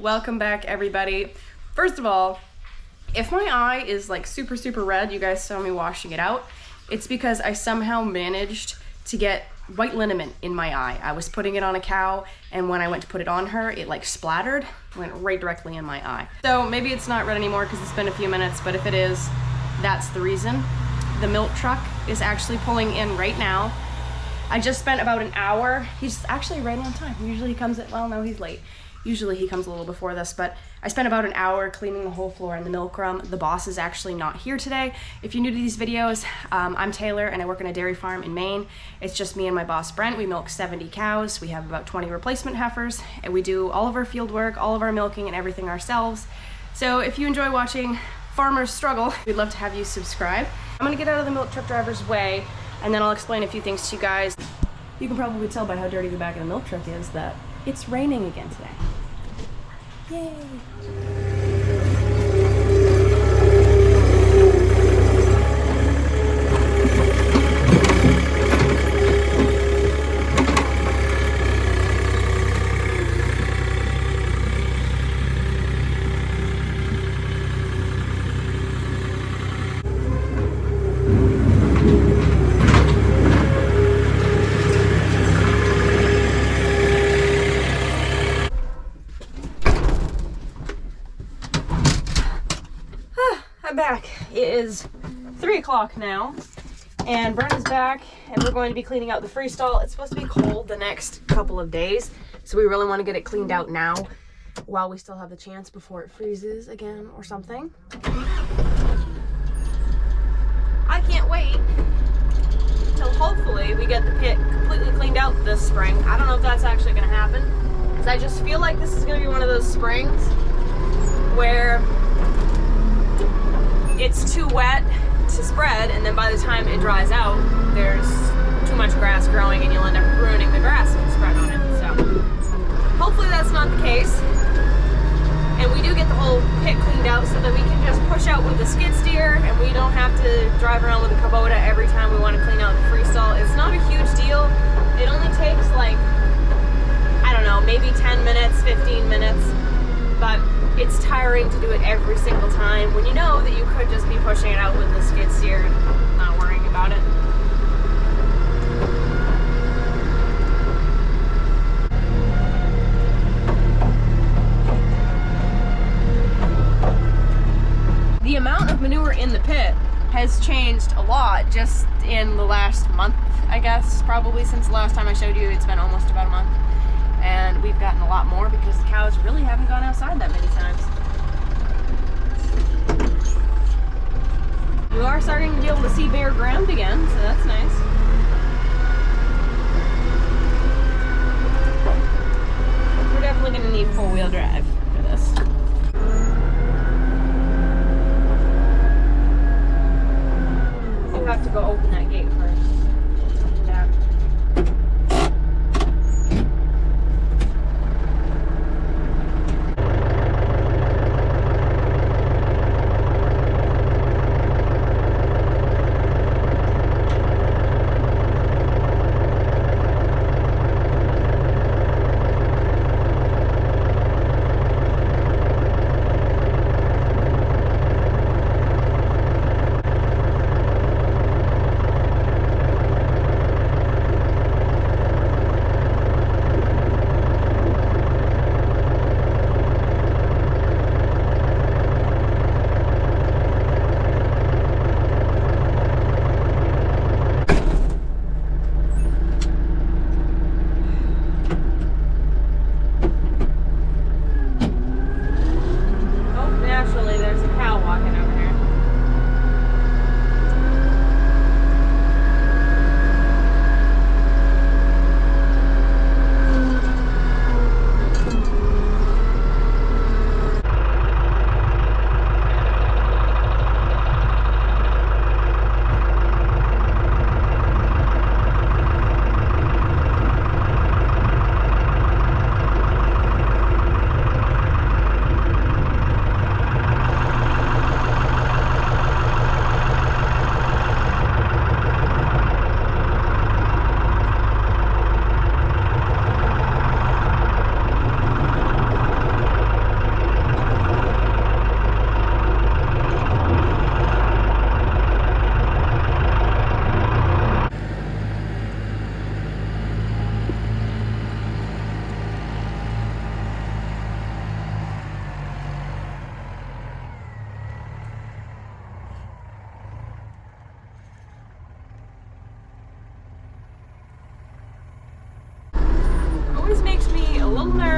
welcome back everybody. First of all, if my eye is like super red, you guys saw me washing it out, it's because I somehow managed to get white liniment in my eye. I was putting it on a cow, and when I went to put it on her, it like splattered, went right directly in my eye. So maybe it's not red anymore because it's been a few minutes, but if it is, that's the reason. The milk truck is actually pulling in right now. I just spent about an hour. He's actually right on time. Usually he comes at, well, no, he's late. Usually he comes a little before this, but I spent about an hour cleaning the whole floor in the milk room. The boss is actually not here today. If you're new to these videos, I'm Taylor and I work on a dairy farm in Maine. It's just me and my boss Brent. We milk 70 cows. We have about 20 replacement heifers, and we do all of our field work, all of our milking and everything ourselves. So if you enjoy watching farmers struggle, we'd love to have you subscribe. I'm gonna get out of the milk truck driver's way, and then I'll explain a few things to you guys. You can probably tell by how dirty the back of the milk truck is that it's raining again today. Yay! I'm back. It is 3 o'clock now, and Brent is back, and we're going to be cleaning out the freestall. It's supposed to be cold the next couple of days, so we really want to get it cleaned out now while we still have the chance before it freezes again or something. I can't wait till hopefully we get the pit completely cleaned out this spring. I don't know if that's actually going to happen, because I just feel like this is going to be one of those springs where it's too wet to spread, and then by the time it dries out, there's too much grass growing and you'll end up ruining the grass if you spread on it. So hopefully that's not the case, and we do get the whole pit cleaned out so that we can just push out with the skid steer and we don't have to drive around with a Kubota every time we want to clean out the freestall. It's not a huge deal. It only takes like, I don't know, maybe 10 minutes, 15 minutes, but it's tiring to do it every single time when you know that you could just be pushing it out with the skid steer and not worrying about it. The amount of manure in the pit has changed a lot just in the last month, I guess. Probably since the last time I showed you, it's been almost about a month. And we've gotten a lot more because the cows really haven't gone outside that many times. You are starting to be able to see bare ground again, so that's nice. We're definitely going to need four-wheel drive for this. You have to go open that gate first. Yeah.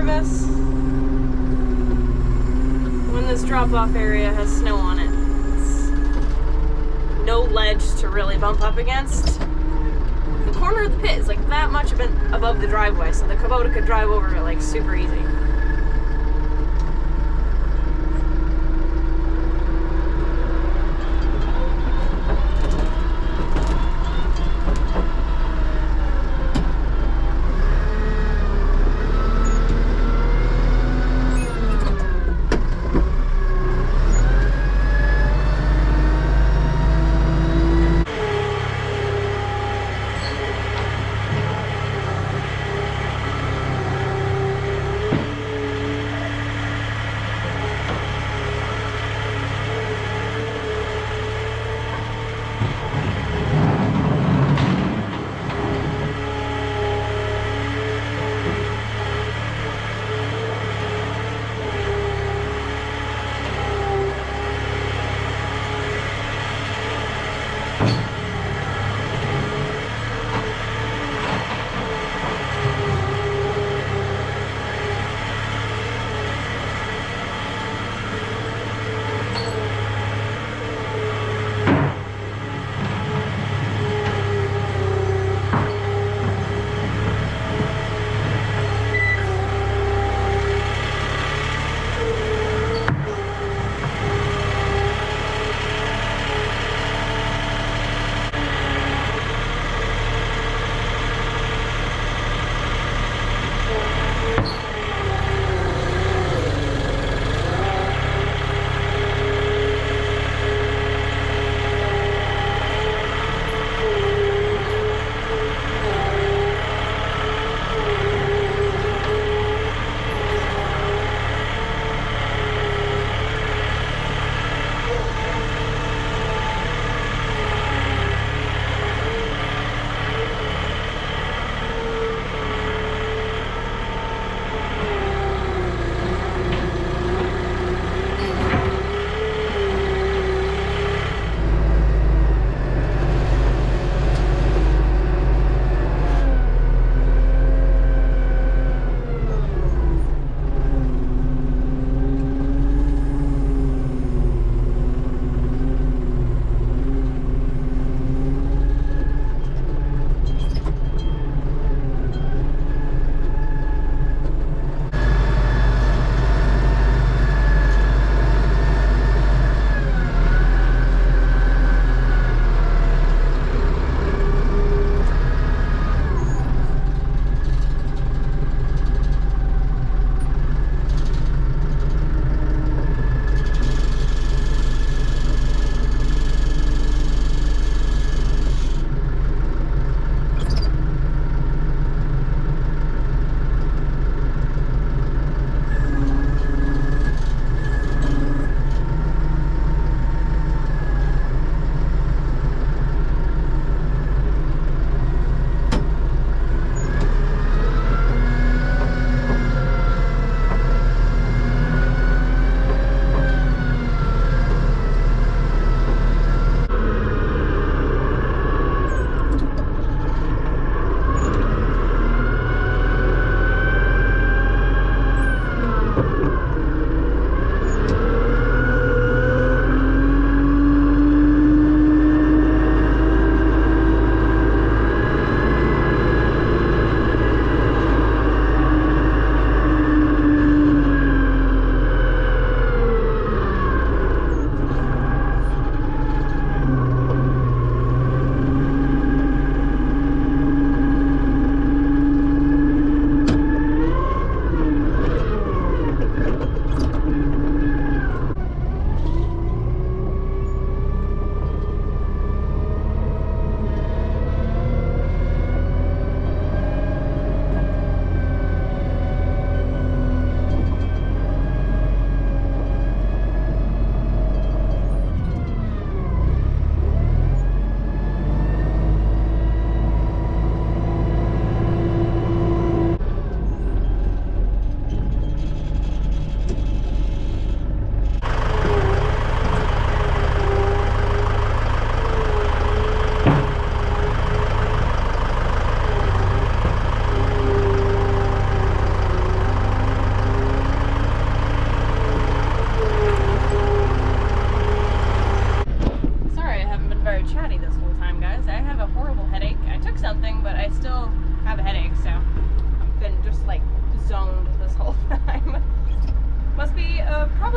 nervous when this drop-off area has snow on it. It's no ledge to really bump up against. The corner of the pit is like that much above the driveway, so the Kubota could drive over it like super easy.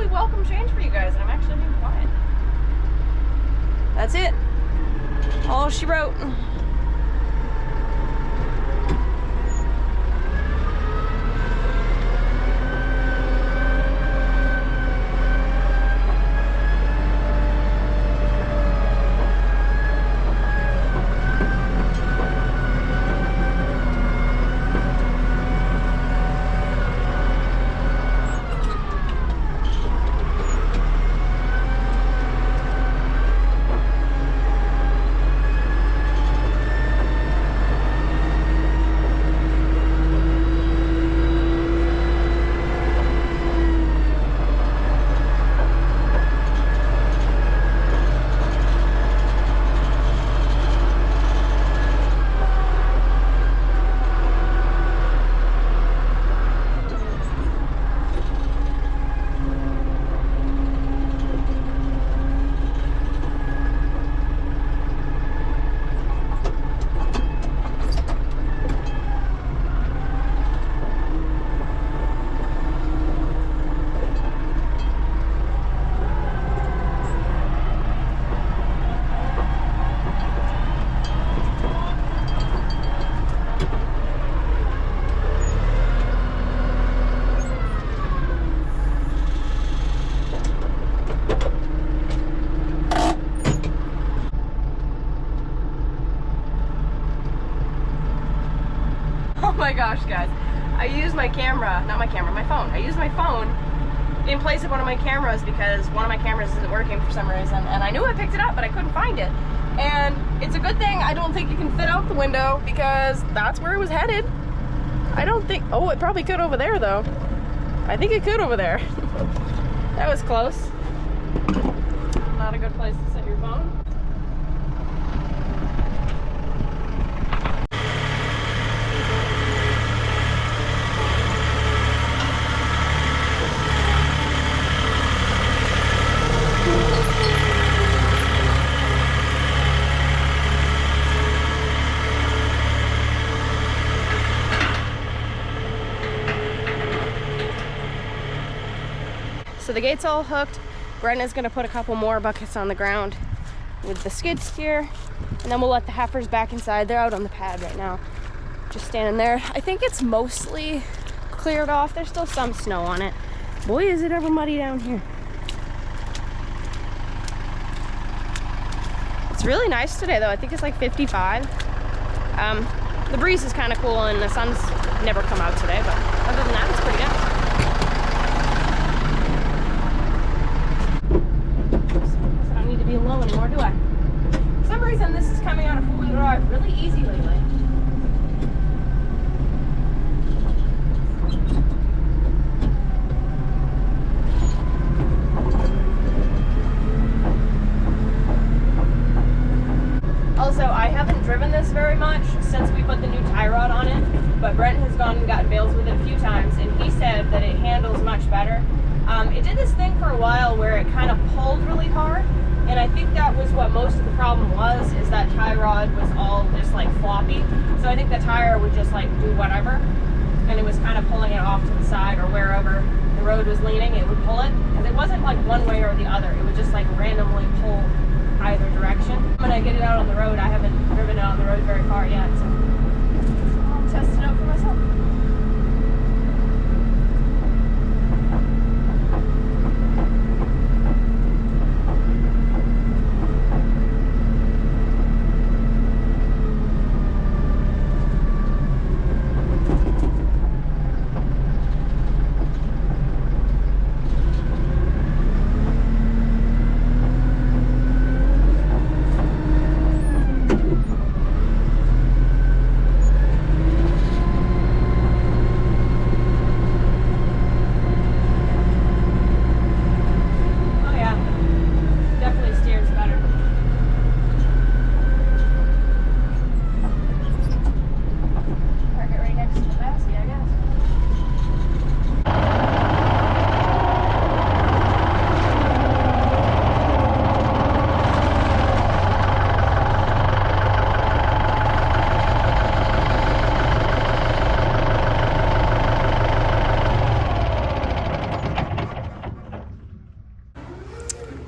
totally welcome change for you guys, and I'm actually being quiet. That's it. All she wrote. Oh my gosh, guys. I used my camera, not my camera, my phone. I used my phone in place of one of my cameras because one of my cameras isn't working for some reason, and I knew I picked it up, but I couldn't find it. And it's a good thing I don't think you can fit out the window because that's where it was headed. I don't think, oh, it probably could over there though. I think it could over there. That was close. Not a good place to set your phone. So the gate's all hooked. Brenda's gonna put a couple more buckets on the ground with the skid steer, and then we'll let the heifers back inside. They're out on the pad right now, just standing there. I think it's mostly cleared off. There's still some snow on it. Boy, is it ever muddy down here. It's really nice today though. I think it's like 55. The breeze is kind of cool and the sun's never come out today, but other than that, it's pretty good. Be low anymore, do I? For some reason this is coming on a four-wheel drive really easy lately. Also, I haven't driven this very much since we put the new tie rod on it, but Brent has gone and gotten bales with it a few times, and he said that it handles much better. It did this thing for a while where it kind of pulled really hard, and I think that was what most of the problem was, is that tie rod was all just like floppy. So I think the tire would just like do whatever, and it was kind of pulling it off to the side or wherever the road was leaning, it would pull it. Because it wasn't like one way or the other, it would just like randomly pull either direction. When I get it out on the road, I haven't driven it on the road very far yet, so I'll test it out for myself.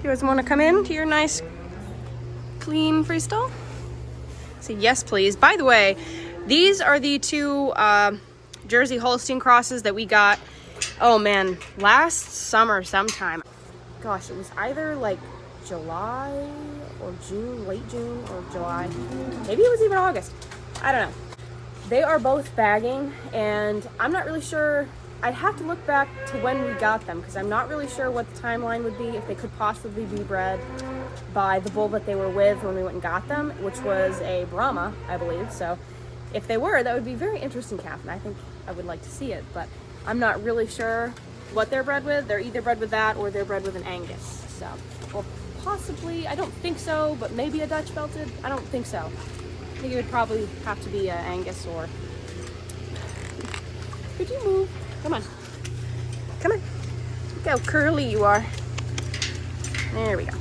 You guys want to come in to your nice, clean freestall? Say yes, please. By the way, these are the two Jersey Holstein crosses that we got, oh man, last summer sometime. Gosh, it was either like July or June, late June or July. Maybe it was even August. I don't know. They are both bagging, and I'm not really sure. I'd have to look back to when we got them, because I'm not really sure what the timeline would be, if they could possibly be bred by the bull that they were with when we went and got them, which was a Brahma, I believe. So if they were, that would be a very interesting calf, and I think I would like to see it, but I'm not really sure what they're bred with. They're either bred with that or they're bred with an Angus. So, or possibly, I don't think so, but maybe a Dutch belted. I don't think so. I think it would probably have to be an Angus or... Could you move? Come on. Come on. Look how curly you are. There we go.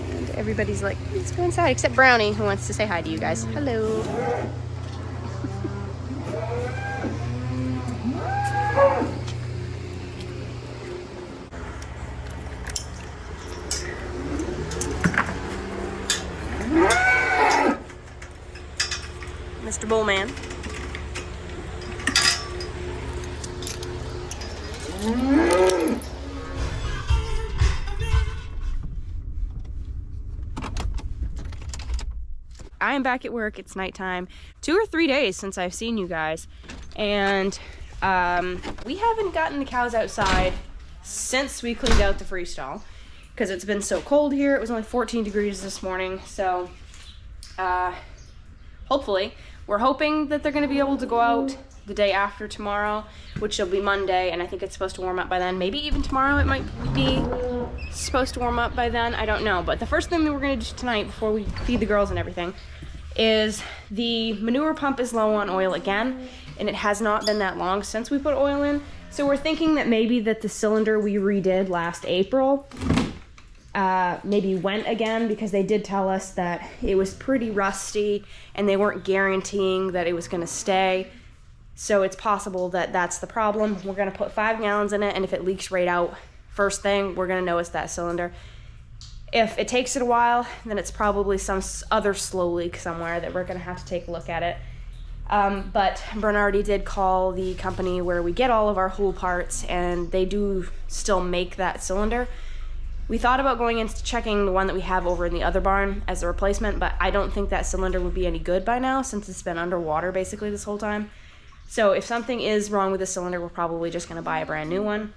And everybody's like, let's go inside, except Brownie, who wants to say hi to you guys. Hello. Mr. Bullman. I am back at work. It's nighttime. 2 or 3 days since I've seen you guys, and we haven't gotten the cows outside since we cleaned out the freestall because it's been so cold here. It was only 14 degrees this morning, so hopefully we're hoping that they're going to be able to go out the day after tomorrow, which will be Monday, and I think it's supposed to warm up by then. Maybe even tomorrow it might be supposed to warm up by then. I don't know. But the first thing that we're going to do tonight before we feed the girls and everything is the manure pump is low on oil again, and it has not been that long since we put oil in. So we're thinking that maybe that the cylinder we redid last April maybe went again, because they did tell us that it was pretty rusty and they weren't guaranteeing that it was going to stay. So it's possible that that's the problem. We're going to put 5 gallons in it, and if it leaks right out first thing, we're going to know it's that cylinder. If it takes it a while, then it's probably some other slow leak somewhere that we're going to have to take a look at it. But Bernardi did call the company where we get all of our whole parts, and they do still make that cylinder. We thought about going into checking the one that we have over in the other barn as a replacement, but I don't think that cylinder would be any good by now, since it's been underwater basically this whole time. So if something is wrong with the cylinder, we're probably just going to buy a brand new one.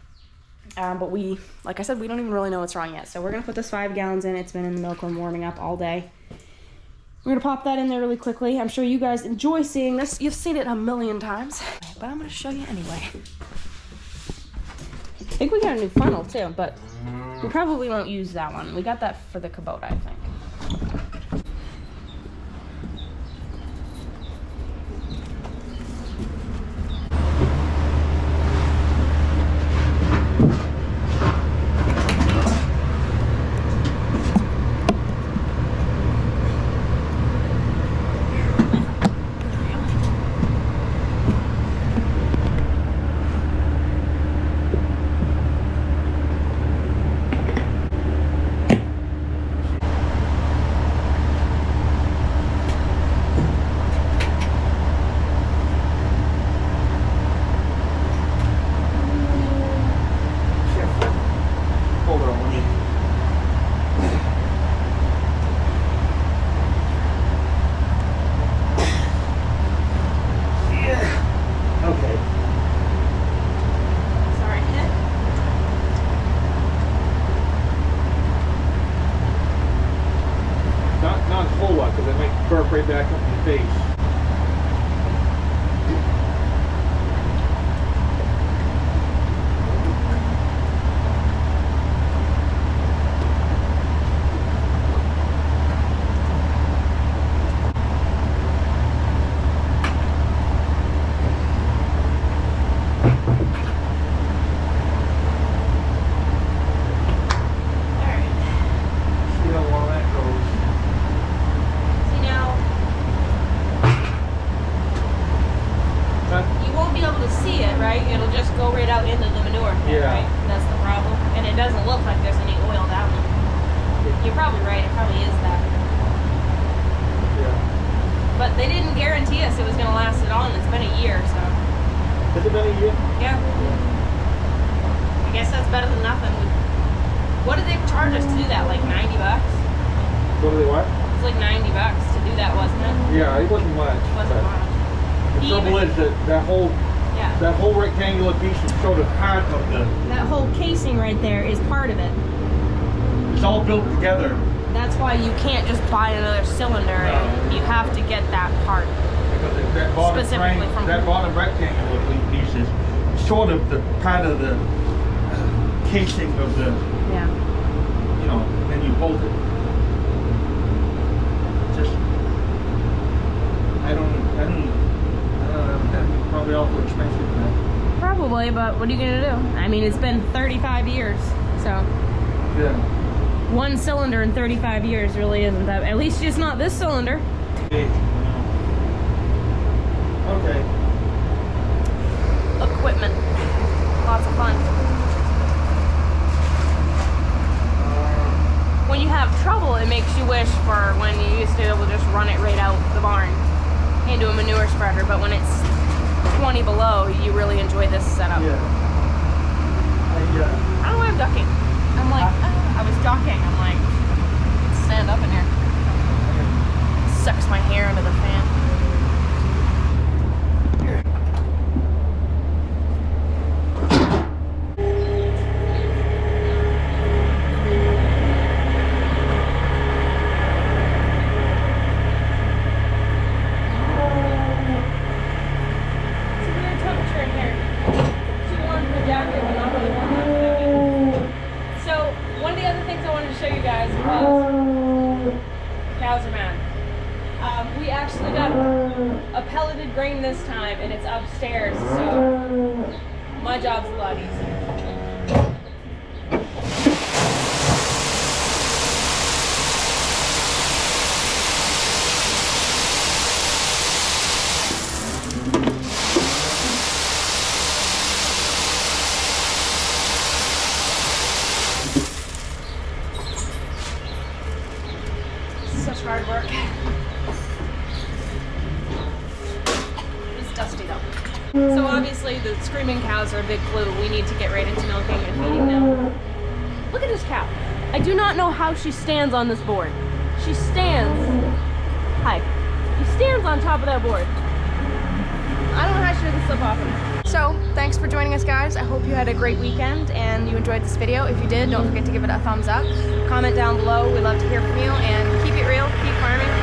But we, like I said, we don't even really know what's wrong yet. So we're going to put this 5 gallons in. It's been in the milk room warming up all day. We're going to pop that in there really quickly. I'm sure you guys enjoy seeing this. You've seen it a million times, but I'm going to show you anyway. I think we got a new funnel too, but we probably won't use that one. We got that for the Kubota, I think. it'll just go right out into the manure. Yeah. Right? That's the problem. And it doesn't look like there's any oil down there. You're probably right. It probably is that. Yeah. But they didn't guarantee us it was going to last at all, and it's been a year, so. Has it been a year? Yeah. I guess that's better than nothing. What did they charge us to do that? Like 90 bucks? What do they what? It was like 90 bucks to do that, wasn't it? Yeah, it wasn't much. It wasn't much. The trouble is that whole rectangular piece is sort of part of the. That whole casing right there is part of it. It's all built together. That's why you can't just buy another cylinder. And you have to get that part. Because that bottom Specifically frame, from that bottom rectangular piece is sort of the part of the casing of the. Yeah. You know, then you bolt it. Just, I don't know, that'd be probably awful expensive for that. Probably, but what are you gonna do? I mean, it's been 35 years, so. Yeah. One cylinder in 35 years really isn't that. At least it's not this cylinder. Okay. Equipment. Lots of fun. When you have trouble, it makes you wish for when you used to be able to just run it right out the barn into a manure spreader, but when it's 20 below, you really enjoy this setup. Yeah. I don't know why I'm ducking. I'm like, I was ducking. I'm like, stand up in here. Sucks my hair into the fan. We actually got a pelleted grain this time, and it's upstairs, so my job's a lot easier. Such hard work. It's dusty though. So obviously the screaming cows are a big clue. We need to get right into milking and feeding them. Look at this cow. I do not know how she stands on this board. She stands. Hi. She stands on top of that board. I don't know how she doesn't slip off of it. So, thanks for joining us, guys. I hope you had a great weekend and you enjoyed this video. If you did, don't forget to give it a thumbs up. Comment down below. We'd love to hear from you, and keep it real, keep farming.